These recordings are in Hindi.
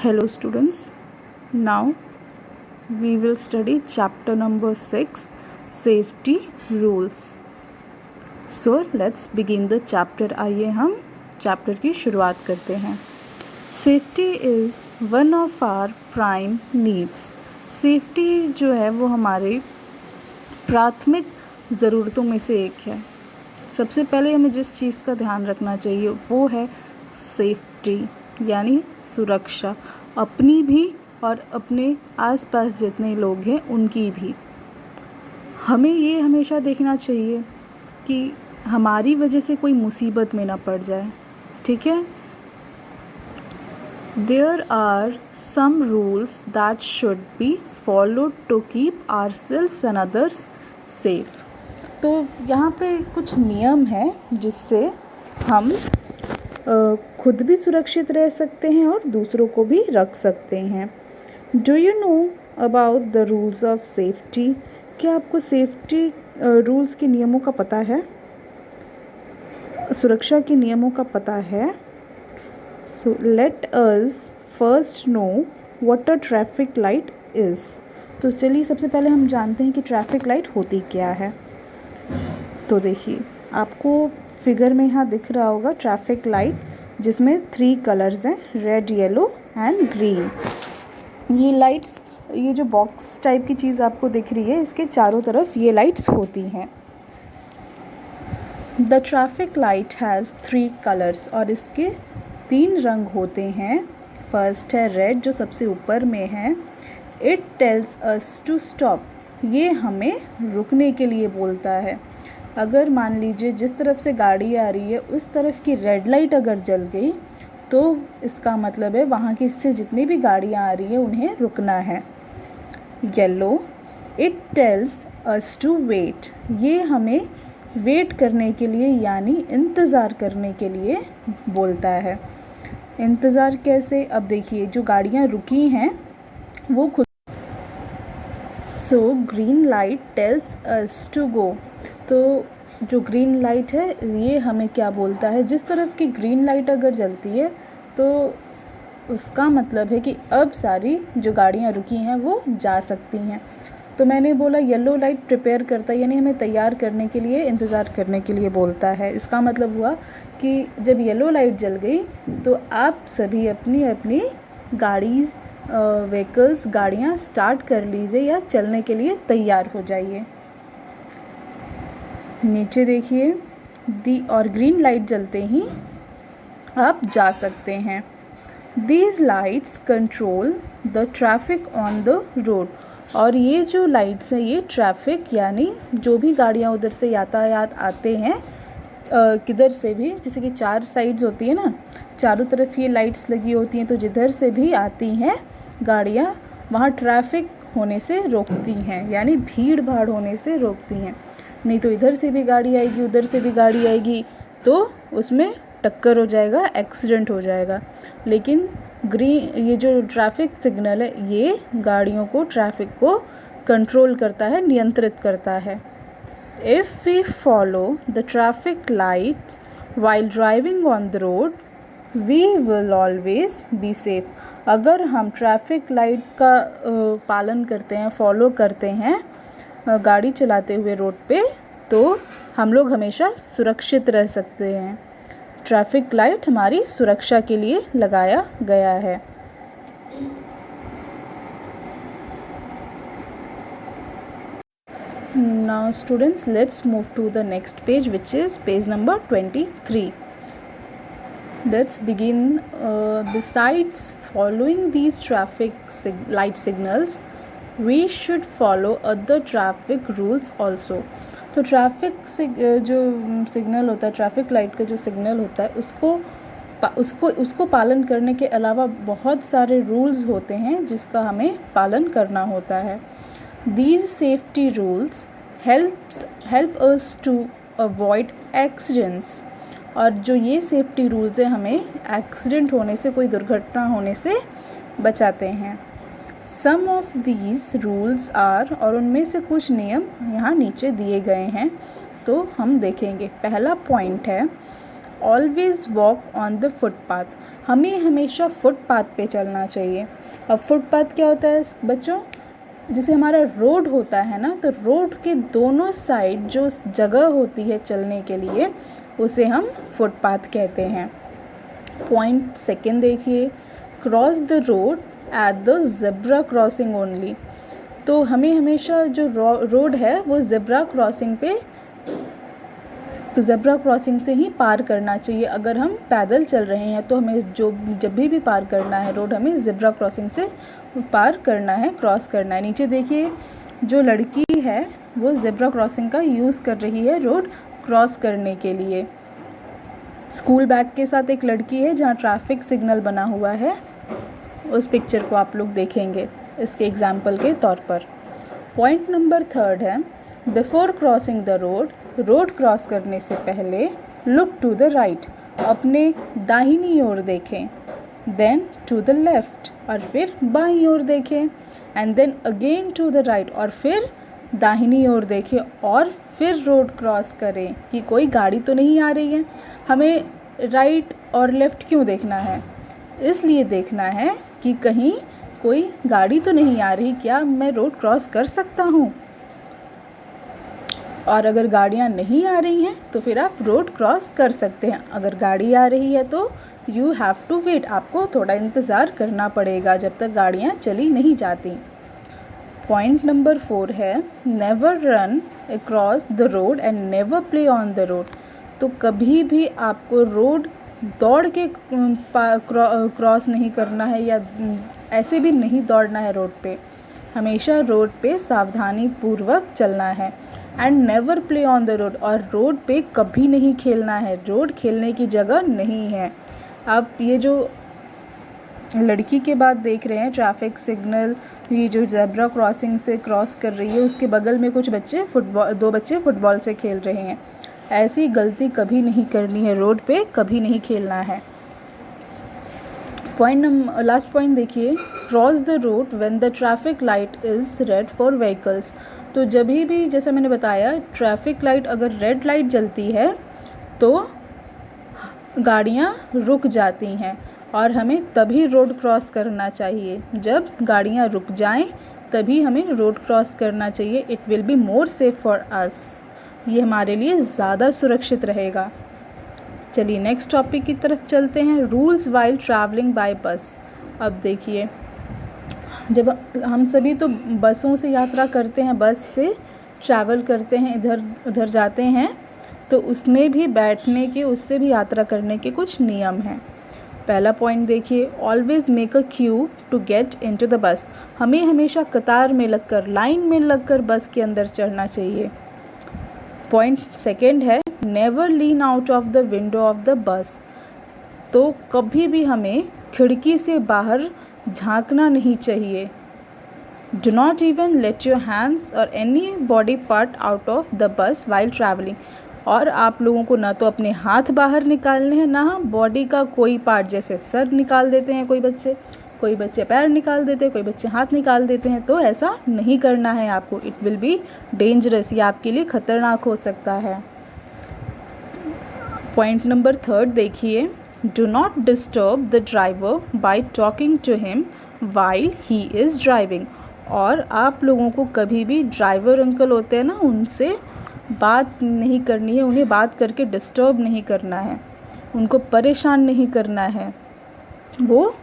Hello students, now we will study chapter number 6, safety rules. So let's begin the chapter. आइए हम चैप्टर की शुरुआत करते हैं. Safety is one of our prime needs. Safety जो है वो हमारे प्राथमिक ज़रूरतों में से एक है. सबसे पहले हमें जिस चीज़ का ध्यान रखना चाहिए वो है सेफ्टी यानी सुरक्षा, अपनी भी और अपने आसपास जितने लोग हैं उनकी भी. हमें ये हमेशा देखना चाहिए कि हमारी वजह से कोई मुसीबत में ना पड़ जाए. ठीक है. There are some rules that should be followed to keep ourselves and others safe. तो यहाँ पे कुछ नियम हैं जिससे हम खुद भी सुरक्षित रह सकते हैं और दूसरों को भी रख सकते हैं. Do you know about the rules of safety? क्या आपको सेफ्टी रूल्स के नियमों का पता है? सुरक्षा के नियमों का पता है? So let us first know what a traffic light is. तो चलिए सबसे पहले हम जानते हैं कि ट्रैफिक लाइट होती क्या है. तो देखिए आपको फिगर में यहाँ दिख रहा होगा ट्रैफिक लाइट जिसमें 3 कलर्स हैं, रेड, येलो एंड ग्रीन. ये लाइट्स, ये जो बॉक्स टाइप की चीज़ आपको दिख रही है इसके चारों तरफ ये लाइट्स होती हैं. The traffic light has 3 colours और इसके 3 रंग होते हैं. फर्स्ट है रेड जो सबसे ऊपर में है. It tells us to stop. ये हमें रुकने के लिए बोलता है. अगर मान लीजिए जिस तरफ से गाड़ी आ रही है उस तरफ की रेड लाइट अगर जल गई तो इसका मतलब है वहाँ की से जितनी भी गाड़ियाँ आ रही हैं उन्हें रुकना है. Yellow, it tells us to wait. ये हमें वेट करने के लिए यानी इंतज़ार करने के लिए बोलता है. इंतज़ार कैसे? अब देखिए जो गाड़ियाँ रुकी हैं वो खुद. So green light tells us to go. तो जो ग्रीन लाइट है ये हमें क्या बोलता है? जिस तरफ की ग्रीन लाइट अगर जलती है तो उसका मतलब है कि अब सारी जो गाड़ियाँ रुकी हैं वो जा सकती हैं. तो मैंने बोला येलो लाइट प्रिपेयर करता है यानी हमें तैयार करने के लिए, इंतज़ार करने के लिए बोलता है. इसका मतलब हुआ कि जब येलो लाइट जल गई तो आप सभी अपनी अपनी गाड़ीज़, व्हीकल्स, गाड़ियाँ स्टार्ट कर लीजिए या चलने के लिए तैयार हो जाइए. नीचे देखिए और ग्रीन लाइट जलते ही आप जा सकते हैं. These lights control the traffic on the road. और ये जो लाइट्स हैं ये ट्रैफिक यानी जो भी गाड़ियाँ उधर से यातायात आते हैं किधर से भी, जैसे कि 4 साइड्स होती है ना, चारों तरफ ये लाइट्स लगी होती हैं तो जिधर से भी आती हैं गाड़ियाँ वहाँ ट्रैफिक होने से रोकती हैं यानी भीड़ भाड़ होने से रोकती हैं. नहीं तो इधर से भी गाड़ी आएगी उधर से भी गाड़ी आएगी तो उसमें टक्कर हो जाएगा, एक्सीडेंट हो जाएगा. लेकिन ये जो ट्रैफिक सिग्नल है ये गाड़ियों को, ट्रैफिक को कंट्रोल करता है, नियंत्रित करता है. If we follow the traffic lights while driving on the road we will always be safe. अगर हम ट्रैफिक लाइट का पालन करते हैं, फॉलो करते हैं गाड़ी चलाते हुए रोड पे तो हम लोग हमेशा सुरक्षित रह सकते हैं. ट्रैफिक लाइट हमारी सुरक्षा के लिए लगाया गया है. Now students, let's move to the next page which is page number 23. Let's begin. Besides following these traffic light signals, we should follow other traffic rules also. तो ट्रैफिक जो सिग्नल होता है, ट्रैफिक लाइट का जो सिग्नल होता है उसको पालन करने के अलावा बहुत सारे रूल्स होते हैं जिसका हमें पालन करना होता है. These safety rules help us to avoid accidents. और जो ये सेफ्टी रूल्स हैं हमें एक्सीडेंट होने से, कोई दुर्घटना होने से बचाते हैं. Some of these rules are, और उनमें से कुछ नियम यहाँ नीचे दिए गए हैं तो हम देखेंगे. पहला पॉइंट है always walk on the footpath. हमें हमेशा फुटपाथ पे चलना चाहिए। अब फुटपाथ क्या होता है बच्चों? जैसे हमारा रोड होता है ना, तो रोड के दोनों साइड जो जगह होती है चलने के लिए, उसे हम फुटपाथ कहते हैं। पॉइंट सेकेंड देखिए, cross the road at the zebra crossing only. तो हमें हमेशा जो रोड है वो ज़ेब्रा क्रॉसिंग से ही पार करना चाहिए। अगर हम पैदल चल रहे हैं तो हमें जब भी पार करना है रोड, हमें ज़ेब्रा क्रॉसिंग से पार करना है, क्रॉस करना है। नीचे देखिए, जो लड़की है वो ज़ेब्रा क्रॉसिंग का यूज़ कर रही है रोड क्रॉस करने के लिए। स्कूल बैग के साथ एक लड़की है जहाँ ट्रैफिक सिग्नल बना हुआ है, उस पिक्चर को आप लोग देखेंगे इसके एग्जाम्पल के तौर पर। पॉइंट नंबर थर्ड है, before crossing the road cross करने से पहले लुक टू द राइट, अपने दाहिनी ओर देखें, देन टू द लेफ़्ट, और फिर बाईं ओर देखें, and then again to the right, और फिर दाहिनी ओर देखें, और फिर रोड क्रॉस करें कि कोई गाड़ी तो नहीं आ रही है। हमें राइट और लेफ़्ट क्यों देखना है? इसलिए देखना है कि कहीं कोई गाड़ी तो नहीं आ रही, क्या मैं रोड क्रॉस कर सकता हूँ? और अगर गाड़ियाँ नहीं आ रही हैं तो फिर आप रोड क्रॉस कर सकते हैं। अगर गाड़ी आ रही है तो यू हैव टू वेट, आपको थोड़ा इंतज़ार करना पड़ेगा जब तक गाड़ियाँ चली नहीं जाती। पॉइंट नंबर 4 है, never run across the road and never play on the road. तो कभी भी आपको रोड दौड़ के क्रॉस नहीं करना है, या ऐसे भी नहीं दौड़ना है रोड पे। हमेशा रोड पे सावधानी पूर्वक चलना है। And never play on the road, और रोड पे कभी नहीं खेलना है, रोड खेलने की जगह नहीं है। आप ये जो लड़की के बाद देख रहे हैं ट्रैफिक सिग्नल, ये जो ज़ेब्रा क्रॉसिंग से क्रॉस कर रही है, उसके बगल में कुछ बच्चे दो बच्चे फुटबॉल से खेल रहे हैं। ऐसी गलती कभी नहीं करनी है, रोड पे कभी नहीं खेलना है। लास्ट पॉइंट देखिए, cross the road when the traffic light is red for vehicles. तो जब भी जैसा मैंने बताया, ट्रैफिक लाइट अगर रेड लाइट जलती है तो गाड़ियाँ रुक जाती हैं, और हमें तभी रोड क्रॉस करना चाहिए। जब गाड़ियाँ रुक जाएं तभी हमें रोड क्रॉस करना चाहिए। It will be more safe for us, ये हमारे लिए ज़्यादा सुरक्षित रहेगा। चलिए नेक्स्ट टॉपिक की तरफ चलते हैं, रूल्स वाइल ट्रैवलिंग बाय बस। अब देखिए, जब हम सभी तो बसों से यात्रा करते हैं, बस से ट्रैवल करते हैं, इधर उधर जाते हैं, तो उसमें भी बैठने के, उससे भी यात्रा करने के कुछ नियम हैं। पहला पॉइंट देखिए, always make a queue to get into the bus. हमें हमेशा कतार में लगकर, लाइन में लगकर बस के अंदर चढ़ना चाहिए। पॉइंट सेकंड है, never lean out of the window of the बस। तो कभी भी हमें खिड़की से बाहर झांकना नहीं चाहिए। Do not even let your hands और any body part out of the bus while travelling. और आप लोगों को ना तो अपने हाथ बाहर निकालने हैं, ना बॉडी का कोई पार्ट, जैसे सर निकाल देते हैं कोई बच्चे पैर निकाल देते हैं, कोई बच्चे हाथ निकाल देते हैं। तो ऐसा नहीं करना है आपको। इट विल बी डेंजरस, ये आपके लिए ख़तरनाक हो सकता है। पॉइंट नंबर थर्ड देखिए, do not disturb the driver by talking to him while he is driving. और आप लोगों को कभी भी ड्राइवर अंकल होते हैं ना, उनसे बात नहीं करनी है, उन्हें बात करके डिस्टर्ब नहीं करना है, उनको परेशान नहीं करना है। वो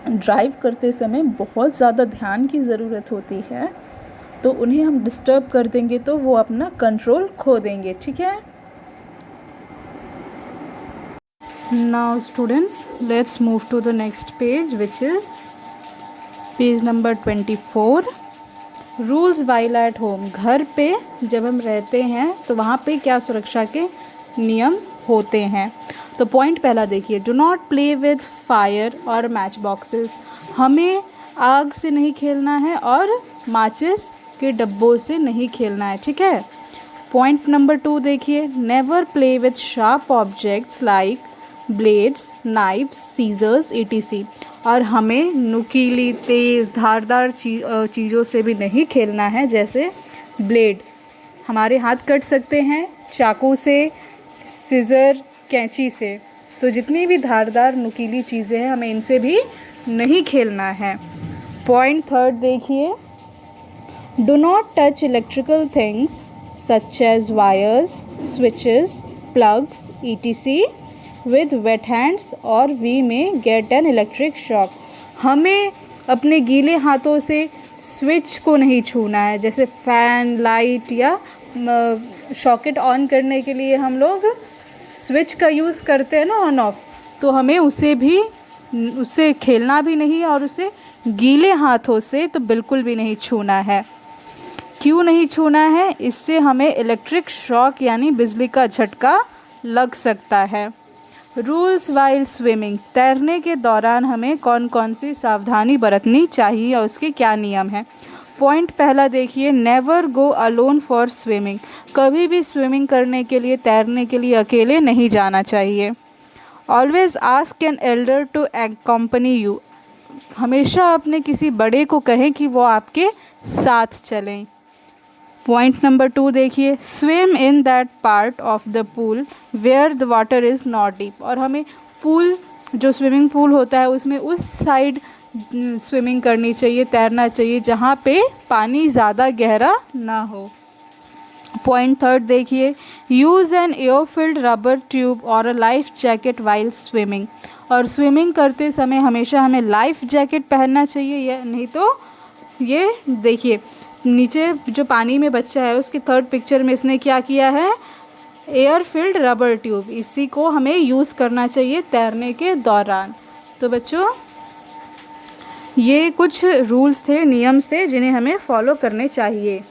ड्राइव करते समय बहुत ज़्यादा ध्यान की ज़रूरत होती है, तो उन्हें हम डिस्टर्ब कर देंगे तो वो अपना कंट्रोल खो देंगे। ठीक है। Now students, let's move to the next page, which is page number 24। Rules while at home. घर पे जब हम रहते हैं तो वहाँ पे क्या सुरक्षा के नियम होते हैं। तो पॉइंट पहला देखिए, do not play with fire और मैच बॉक्सेस। हमें आग से नहीं खेलना है और माचिस के डब्बों से नहीं खेलना है। ठीक है। पॉइंट नंबर 2 देखिए, never play with sharp objects like blades, knifes, scissors etc। और हमें नुकीली, तेज़, धारदार चीज़ों से भी नहीं खेलना है, जैसे ब्लेड, हमारे हाथ कट सकते हैं, चाकू से, सीज़र, कैंची से। तो जितनी भी धारदार नुकीली चीज़ें हैं हमें इनसे भी नहीं खेलना है। पॉइंट थर्ड देखिए, do not touch electrical things such as wires, switches, plugs etc with wet hands और we may get an electric shock. हमें अपने गीले हाथों से स्विच को नहीं छूना है, जैसे फ़ैन, लाइट या सॉकेट ऑन करने के लिए हम लोग स्विच का यूज़ करते हैं ना, ऑन ऑफ, तो हमें उससे खेलना भी नहीं और उसे गीले हाथों से तो बिल्कुल भी नहीं छूना है। क्यों नहीं छूना है? इससे हमें इलेक्ट्रिक शॉक यानी बिजली का झटका लग सकता है। रूल्स वाइल स्विमिंग, तैरने के दौरान हमें कौन कौन सी सावधानी बरतनी चाहिए और उसके क्या नियम हैं। पॉइंट पहला देखिए, never go alone for swimming, कभी भी स्विमिंग करने के लिए, तैरने के लिए अकेले नहीं जाना चाहिए। Always ask an elder to accompany you, हमेशा अपने किसी बड़े को कहें कि वो आपके साथ चलें। पॉइंट नंबर 2 देखिए, swim in that part of the pool where the water is not deep, और हमें पूल, जो स्विमिंग पूल होता है उसमें उस साइड स्विमिंग करनी चाहिए, तैरना चाहिए जहाँ पे पानी ज़्यादा गहरा ना हो। पॉइंट थर्ड देखिए, use an air filled rubber tube और a life jacket while swimming, और स्विमिंग करते समय हमेशा हमें लाइफ जैकेट पहनना चाहिए, या नहीं तो ये देखिए नीचे जो पानी में बच्चा है उसके थर्ड पिक्चर में इसने क्या किया है, एयर फिल्ड रबर ट्यूब, इसी को हमें यूज़ करना चाहिए तैरने के दौरान। तो बच्चों ये कुछ रूल्स थे, नियम्स थे जिन्हें हमें फॉलो करने चाहिए।